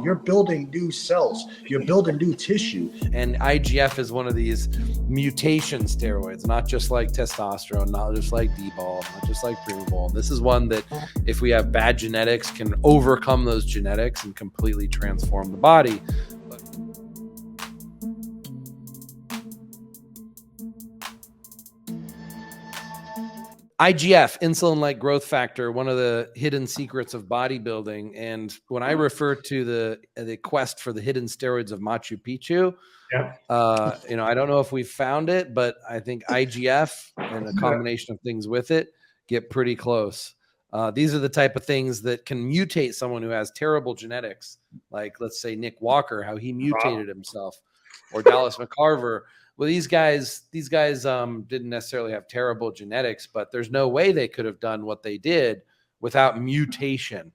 You're building new cells. You're building new tissue. And IGF is one of these mutation steroids, not just like testosterone, not just like D-bol, not just like Primabol. This is one that, if we have bad genetics, can overcome those genetics and completely transform the body. IGF, insulin-like growth factor, one of the hidden secrets of bodybuilding. And when I refer to the quest for the hidden steroids of Machu Picchu, I don't know if we found it, but I think IGF and a combination of things with it get pretty close. These are the type of things that can mutate someone who has terrible genetics, like let's say Nick Walker, how he mutated himself, or Dallas McCarver. Well, these guys didn't necessarily have terrible genetics, but there's no way they could have done what they did without mutation.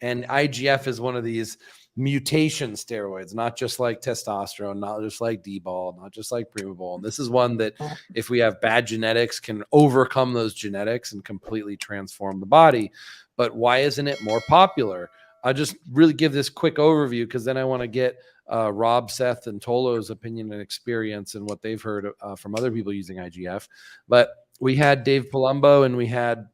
And IGF is one of these mutation steroids, not just like testosterone, not just like D-bol, not just like Primabol. And this is one that, if we have bad genetics, can overcome those genetics and completely transform the body. But why isn't it more popular? I'll just really give this quick overview, because then I want to get Rob, Seth, and Tolo's opinion and experience and what they've heard from other people using IGF. But we had Dave Palumbo and we had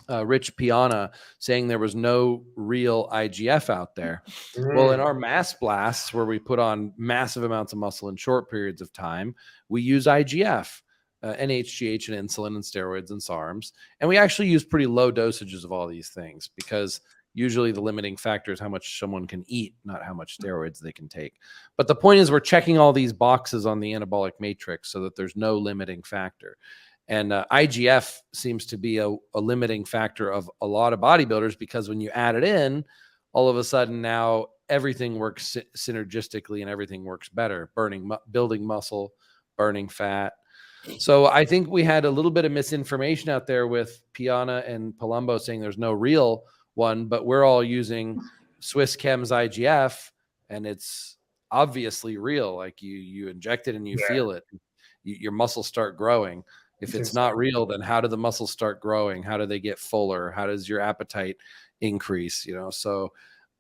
Rich Piana saying there was no real IGF out there. Well, in our mass blasts, where we put on massive amounts of muscle in short periods of time, we use IGF, NHGH, and insulin and steroids and SARMs. And we actually use pretty low dosages of all these things, because usually the limiting factor is how much someone can eat, not how much steroids they can take. But the point is, we're checking all these boxes on the anabolic matrix so that there's no limiting factor. And IGF seems to be a limiting factor of a lot of bodybuilders, because when you add it in, all of a sudden now everything works synergistically and everything works better, building muscle, burning fat. So I think we had a little bit of misinformation out there with Piana and Palumbo saying there's no real one, but we're all using Swiss Chem's IGF, and it's obviously real. Like you inject it and you feel it. Your muscles start growing. If it's not real, then how do the muscles start growing? How do they get fuller? How does your appetite increase? So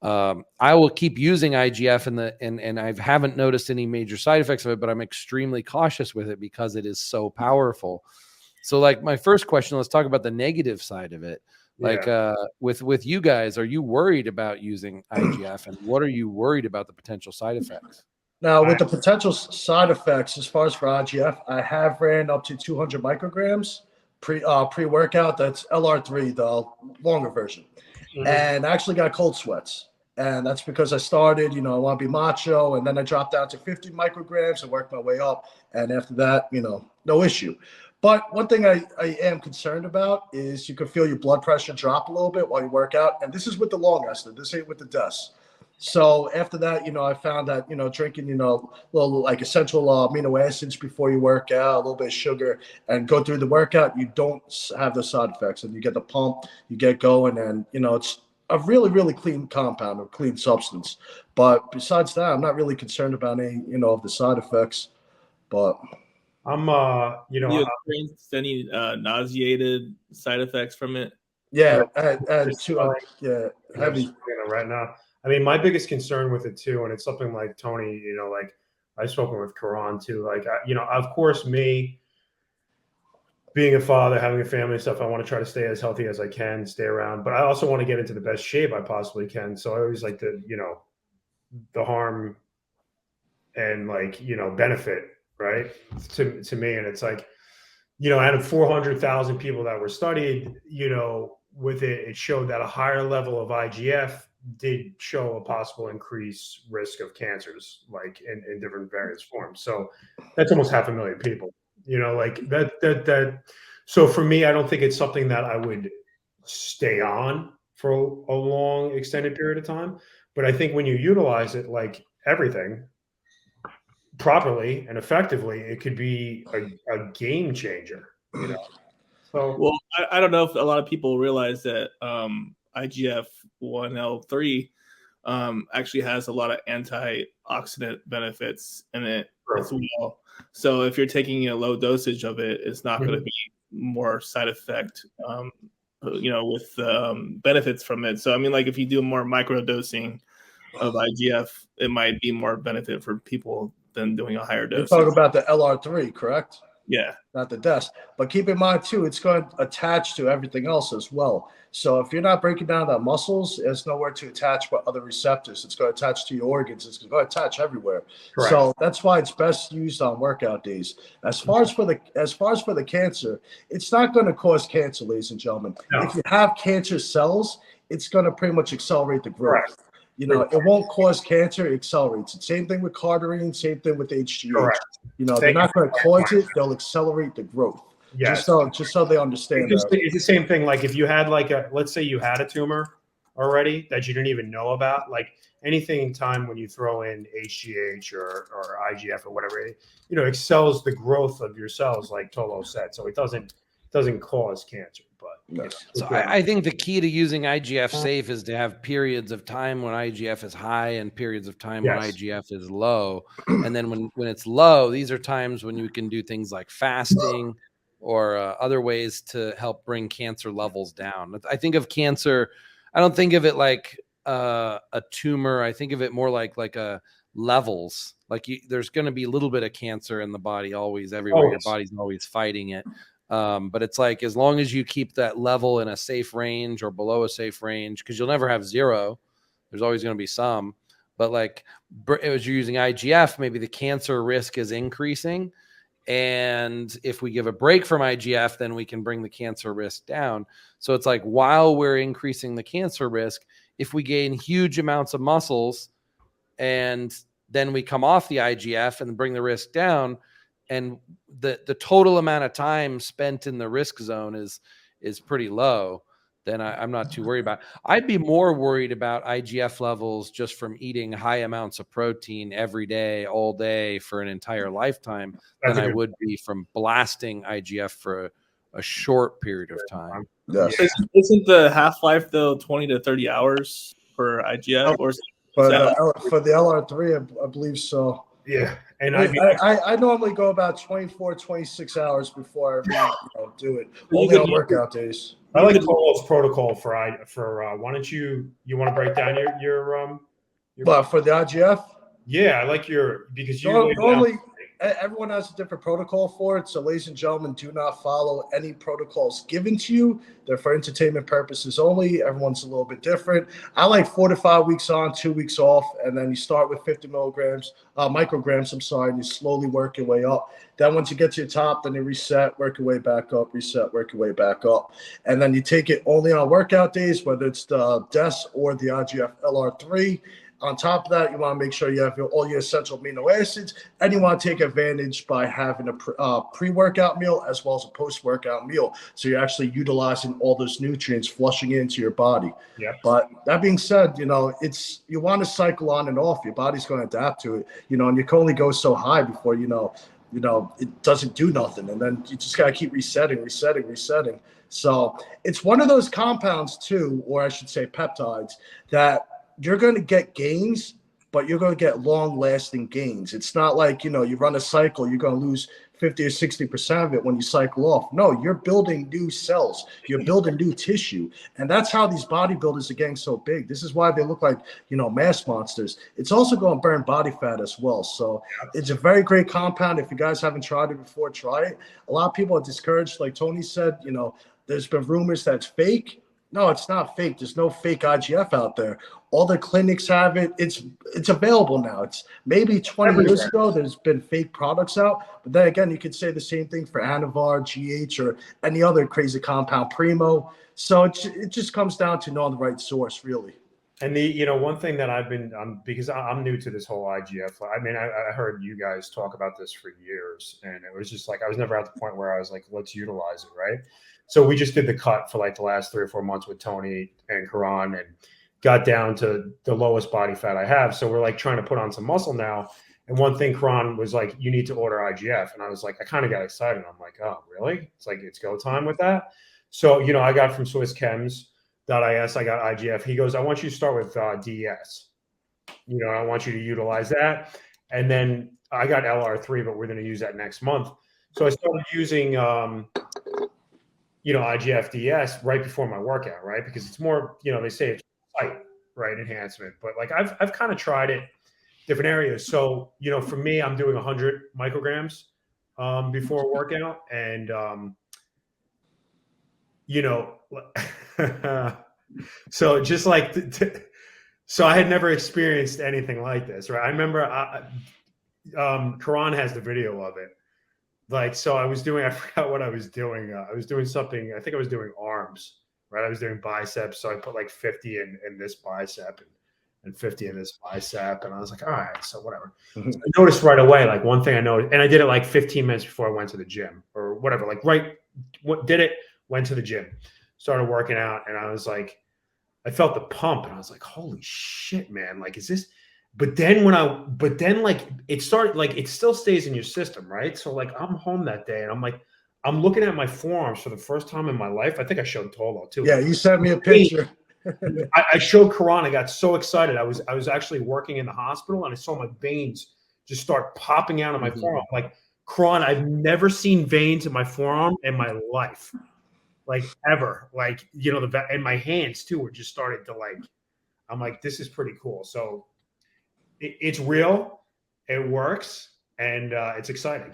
I will keep using IGF, and I haven't noticed any major side effects of it, but I'm extremely cautious with it because it is so powerful. So, like, my first question, let's talk about the negative side of it. Like, with you guys, are you worried about using IGF, and what are you worried about the potential side effects? Now, with the potential side effects, as far as for IGF, I have ran up to 200 micrograms pre-workout. That's LR3, the longer version. And I actually got cold sweats. And that's because I started, I want to be macho, and then I dropped down to 50 micrograms and worked my way up. And after that, no issue. But one thing I am concerned about is you can feel your blood pressure drop a little bit while you work out. And this is with the long ester. This ain't with the DES. So after that, I found that, drinking, little like essential amino acids before you work out, a little bit of sugar, and go through the workout, you don't have the side effects, and you get the pump, you get going, and, it's a really, really clean compound, or clean substance. But besides that, I'm not really concerned about any, of the side effects. But I'm, you experienced any nauseated side effects from it? Yeah, heavy right now. I mean, my biggest concern with it too, and it's something like Tony, like I've spoken with Karan too. Like, of course, me being a father, having a family and stuff, I want to try to stay as healthy as I can, stay around, but I also want to get into the best shape I possibly can. So I always like to, the harm and benefit, right, to me. And it's like, out of 400,000 people that were studied, with it showed that a higher level of IGF did show a possible increased risk of cancers, like in different various forms. So that's almost 500,000 people, like that. So for me, I don't think it's something that I would stay on for a long extended period of time. But I think when you utilize it, like everything, properly and effectively, it could be a game changer, So, well, I don't know if a lot of people realize that IGF-1L3 actually has a lot of antioxidant benefits in it as well. So if you're taking a low dosage of it, it's not going to be more side effect, with benefits from it. So I mean, like if you do more micro dosing, of IGF, it might be more benefit for people than doing a higher dose. You're talking about the LR3, correct? Yeah. Not the DES. But keep in mind, too, it's going to attach to everything else as well. So if you're not breaking down the muscles, there's nowhere to attach but other receptors. It's going to attach to your organs. It's going to attach everywhere. Correct. So that's why it's best used on workout days. As far as for the cancer, it's not going to cause cancer, ladies and gentlemen. No. If you have cancer cells, it's going to pretty much accelerate the growth. Correct. You know, it won't cause cancer, it accelerates it. Same thing with cardarine, same thing with HGH. Correct. You know, they're not going to cause it, they'll accelerate the growth. Yes. Just so they understand that. It's the same thing. Like if you had let's say you had a tumor already that you didn't even know about, like anything in time when you throw in HGH or IGF or whatever, you know, excels the growth of your cells, like Tolo said. So it doesn't cause cancer. But you know, so I think the key to using IGF safe is to have periods of time when IGF is high and periods of time when IGF is low. And then when it's low, these are times when you can do things like fasting or other ways to help bring cancer levels down. I think of cancer, I don't think of it like a tumor. I think of it more like a levels. Like there's going to be a little bit of cancer in the body always, everywhere. Always. Your body's always fighting it. But it's like, as long as you keep that level in a safe range or below a safe range, because you'll never have zero, there's always going to be some. But like as you're using IGF, maybe the cancer risk is increasing. And if we give a break from IGF, then we can bring the cancer risk down. So it's like, while we're increasing the cancer risk, if we gain huge amounts of muscles and then we come off the IGF and bring the risk down, and the total amount of time spent in the risk zone is pretty low, then I'm not too worried about it. I'd be more worried about IGF levels just from eating high amounts of protein every day, all day for an entire lifetime than I would be from blasting IGF for a short period of time. Yes. Isn't the half-life though 20 to 30 hours for IGF? Or for the LR3, I believe so. Yeah. And I normally go about 24, 26 hours before I do it. Only on workout days. I like Tolo's protocol for why don't you want to break down your but for the IGF? Yeah, I like because you normally everyone has a different protocol for it. So ladies and gentlemen, do not follow any protocols given to you. They're for entertainment purposes only. Everyone's a little bit different. I like 4 to 5 weeks on, 2 weeks off, and then you start with 50 micrograms, and you slowly work your way up. Then once you get to your top, then you reset, work your way back up, reset, work your way back up. And then you take it only on workout days, whether it's the DES or the IGF LR3. On top of that, you want to make sure you have all your essential amino acids, and you want to take advantage by having a pre-workout meal as well as a post-workout meal. So you're actually utilizing all those nutrients, flushing it into your body. Yeah. But that being said, you want to cycle on and off. Your body's going to adapt to it, and you can only go so high before, it doesn't do nothing. And then you just got to keep resetting. So it's one of those compounds too, or I should say peptides, that you're going to get gains, but you're going to get long-lasting gains. It's not like, you run a cycle, you're going to lose 50 or 60% of it when you cycle off. No, you're building new cells. You're building new tissue. And that's how these bodybuilders are getting so big. This is why they look like, mass monsters. It's also going to burn body fat as well. So it's a very great compound. If you guys haven't tried it before, try it. A lot of people are discouraged. Like Tony said, there's been rumors that's fake. No, it's not fake. There's no fake IGF out there. All the clinics have it. It's available now. It's maybe 20 years ago there's been fake products out, but then again, you could say the same thing for Anavar, GH, or any other crazy compound, Primo. So it just comes down to knowing the right source, really. And one thing that I've been because I'm new to this whole IGF. I mean, I heard you guys talk about this for years, and it was just like I was never at the point where I was like, let's utilize it, right? So we just did the cut for like the last 3 or 4 months with Tony and Karan and got down to the lowest body fat I have. So we're like trying to put on some muscle now. And one thing Karan was like, you need to order IGF. And I was like, I kind of got excited. I'm like, oh, really? It's like, it's go time with that. So, I got from SwissChems.is, I got IGF. He goes, I want you to start with DES. I want you to utilize that. And then I got LR3, but we're going to use that next month. So I started using IGF DS right before my workout, right? Because it's more, they say it's tight, right, enhancement. But like I've kind of tried it different areas. So, you know, for me, I'm doing 100 micrograms before a workout. And, you know, so just like, so I had never experienced anything like this, right? I remember Karan has the video of it. Like, so I forgot what I was doing. I was doing something, I think I was doing arms, right? I was doing biceps. So I put like 50 in this bicep and 50 in this bicep. And I was like, all right, so whatever. So I noticed right away, like one thing I noticed, and I did it like 15 minutes before I went to the gym or whatever, like went to the gym, started working out. And I was like, I felt the pump and I was like, holy shit, man. Like, is this, but then like it started, like it still stays in your system, right? So like I'm home that day and I'm like, I'm looking at my forearms for the first time in my life. I think I showed Tolo too. Yeah, you sent me a picture. I showed Karan. I got so excited. I was actually working in the hospital and I saw my veins just start popping out of my forearm. Like, Karan, I've never seen veins in my forearm in my life, like ever. Like, you know, and my hands too were just started to like. I'm like, this is pretty cool. So it's real, it works, and it's exciting.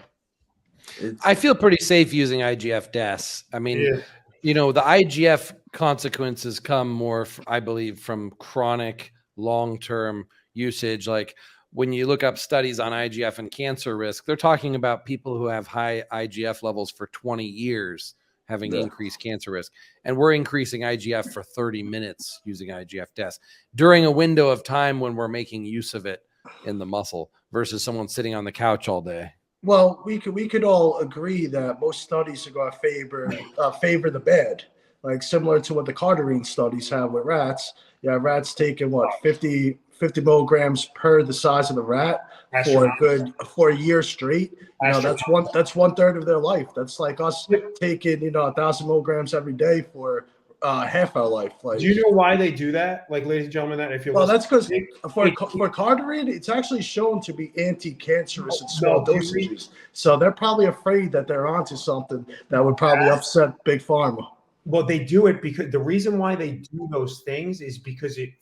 I feel pretty safe using IGF-DES. I mean, you know, the IGF consequences come more, I believe, from chronic long-term usage. Like when you look up studies on IGF and cancer risk, they're talking about people who have high IGF levels for 20 years having increased cancer risk. And we're increasing IGF for 30 minutes using IGF-DES during a window of time when we're making use of it in the muscle versus someone sitting on the couch all day. Well, we could all agree that most studies are going to favor the bad, like similar to what the Cardarine studies have with rats. Yeah, rats taking what 50 milligrams per the size of the rat for a year straight. You know, that's 1/3 of their life. That's like us taking 1,000 milligrams every day for half our life. Like, do you know why they do that? Like, ladies and gentlemen, that if you that's because for Cardarine, it's actually shown to be anti-cancerous in small dosages. So they're probably afraid that they're onto something that would probably upset Big Pharma. Well, they do it because the reason why they do those things is because it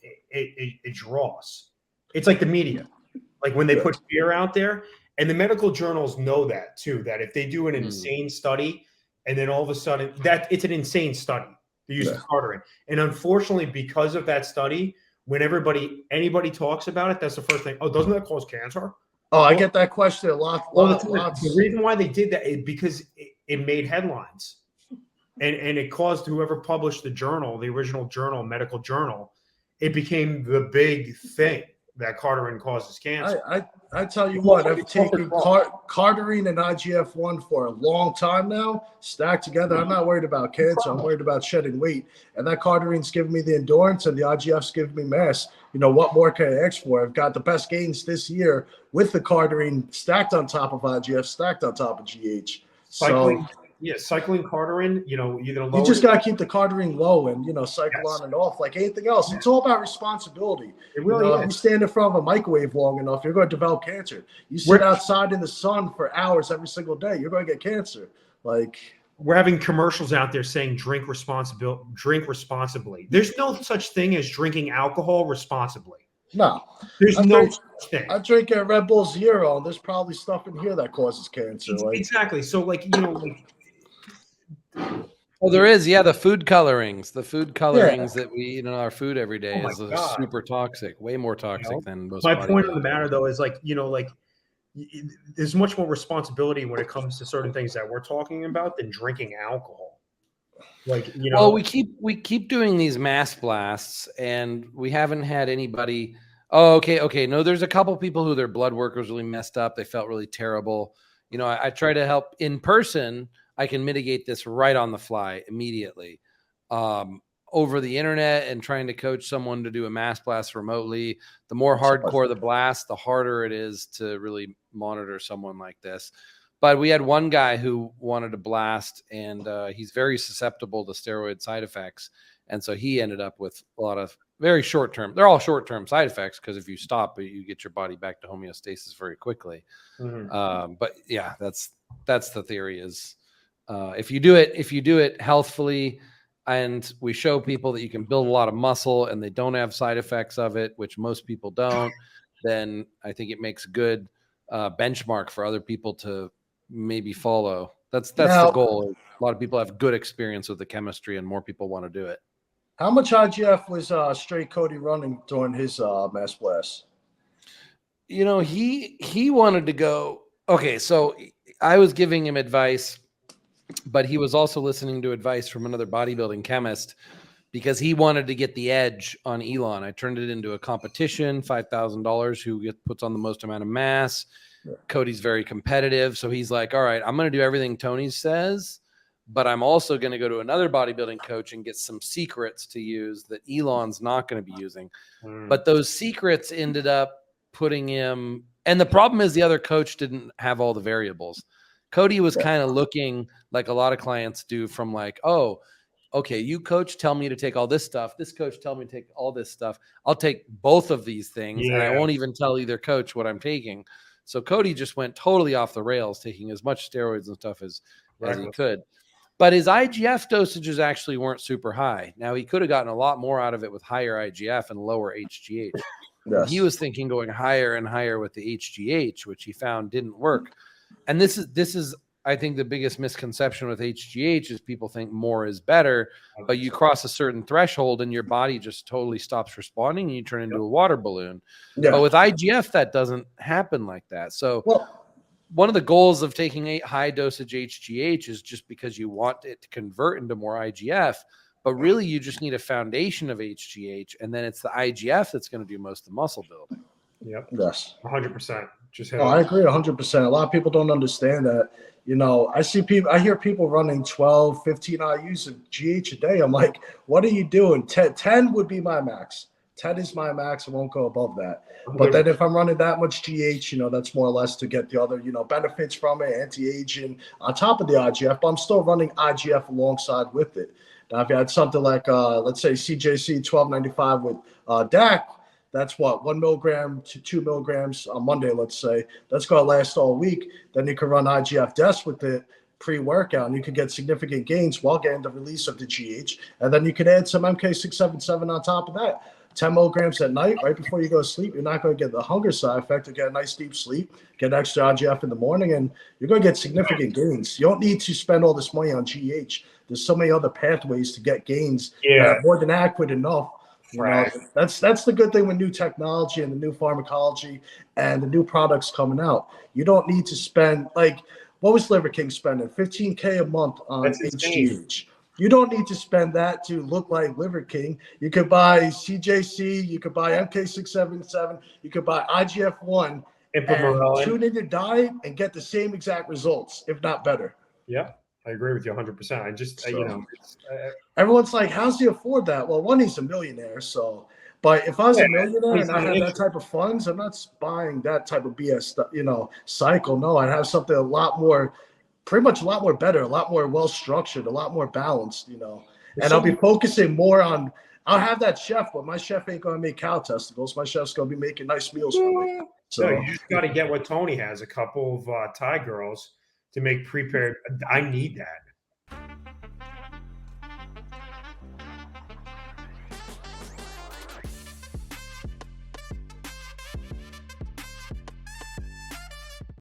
draws. It's like the media, like when they put fear out there, and the medical journals know that too. That if they do an insane study, and then all of a sudden that it's an insane study. The use of Cardarine. And unfortunately, because of that study, when anybody talks about it, that's the first thing. Oh, doesn't that cause cancer? Oh, I get that question a lot. The reason why they did that is because it made headlines. And it caused whoever published the journal, the original journal, medical journal, it became the big thing that Cardarine causes cancer. I tell you what, I've taken Cardarine and IGF-1 for a long time now, stacked together. I'm not worried about cancer. I'm worried about shedding weight. And that Cardarine's giving me the endurance and the IGF's giving me mass. You know, what more can I ask for? I've got the best gains this year with the Cardarine stacked on top of IGF, stacked on top of GH. Cycling Cardarine, you just got to keep the Cardarine low and, cycle on and off like anything else. It's all about responsibility. It really is. If you stand in front of a microwave long enough, you're going to develop cancer. You sit outside in the sun for hours every single day, you're going to get cancer. Like, we're having commercials out there saying drink responsibly. There's no such thing as drinking alcohol responsibly. No, there's no such thing. I drink a Red Bull Zero, and there's probably stuff in here that causes cancer. Exactly. So, well, there is, the food colorings. The food colorings that we eat in our food every day is super toxic, way more toxic than most. My point of the matter, though, is there's much more responsibility when it comes to certain things that we're talking about than drinking alcohol. Well, we keep doing these mass blasts, and we haven't had anybody. Oh, okay. No, there's a couple people who their blood work was really messed up. They felt really terrible. I try to help in person. I can mitigate this right on the fly immediately. Over the internet and trying to coach someone to do a mass blast remotely, the more hardcore the blast, the harder it is to really monitor someone like this. But we had one guy who wanted to blast, and he's very susceptible to steroid side effects. And so he ended up with a lot of very short-term. They're all short-term side effects because if you stop it, you get your body back to homeostasis very quickly. But yeah, that's the theory is if you do it healthfully and we show people that you can build a lot of muscle and they don't have side effects of it, which most people don't, then I think it makes a good benchmark for other people to maybe follow. That's Now, the goal. A lot of people have good experience with the chemistry and more people want to do it. how much IGF was straight Cody running during his mass blast? You know, he wanted to go. Okay, so I was giving him advice, but he was also listening to advice from another bodybuilding chemist because he wanted to get the edge on Elon. I turned it into a competition, $5,000, who puts on the most amount of mass. Yeah. Cody's very competitive. So he's like, all right, I'm going to do everything Tony says, but I'm also going to go to another bodybuilding coach and get some secrets to use that Elon's not going to be using. But those secrets ended up putting him, and the problem is the other coach didn't have all the variables. Cody was kind of looking like a lot of clients do from like, oh, okay, you coach tell me to take all this stuff. This coach tell me to take all this stuff. I'll take both of these things and I won't even tell either coach what I'm taking. So Cody just went totally off the rails, taking as much steroids and stuff as he could. But his IGF dosages actually weren't super high. Now, he could have gotten a lot more out of it with higher IGF and lower HGH. Yes. He was thinking going higher and higher with the HGH, which he found didn't work. And this is, I think, the biggest misconception with HGH is people think more is better, but you cross a certain threshold and your body just totally stops responding and you turn into a water balloon. Yeah. But with IGF, that doesn't happen like that. So one of the goals of taking a high dosage HGH is just because you want it to convert into more IGF. But really, you just need a foundation of HGH, and then it's the IGF that's going to do most of the muscle building. Yep. Yes. 100%. I agree 100%. A lot of people don't understand that. You know, I hear people running 12, 15 IUs of GH a day. I'm like, what are you doing? 10 would be my max. 10 is my max. I won't go above that. But then if I'm running that much GH, you know, that's more or less to get the other, you know, benefits from it, anti-aging on top of the IGF. But I'm still running IGF alongside with it. Now, if you had something like, let's say, CJC 1295 with DAC, that's what, 1 milligram to 2 milligrams on Monday, let's say. That's going to last all week. Then you can run IGF Des with it pre-workout, and you can get significant gains while getting the release of the GH. And then you can add some MK677 on top of that. 10 milligrams at night, right before you go to sleep. You're not going to get the hunger side effect to get a nice deep sleep, get extra IGF in the morning, and you're going to get significant gains. You don't need to spend all this money on GH. There's so many other pathways to get gains that are more than adequate enough. You know, that's the good thing with new technology and the new pharmacology and the new products coming out. You don't need to spend, like, what was Liver King spending? $15K a month on HGH. You don't need to spend that to look like Liver King. You could buy CJC, you could buy MK677, you could buy IGF-1 and tune in your diet and get the same exact results, if not better. Yeah, I agree with you 100%. I just, you know. Everyone's like, how's he afford that? Well, one, he's a millionaire, so. But if I was a millionaire and I had that type of funds, I'm not buying that type of BS, you know, cycle. No, I'd have something a lot more, pretty much a lot more better, a lot more well-structured, a lot more balanced, you know. And I'll be focusing more on, I'll have that chef, but my chef ain't going to make cow testicles. My chef's going to be making nice meals for me. So you just got to get what Tony has, a couple of Thai girls to make prepared. I need that.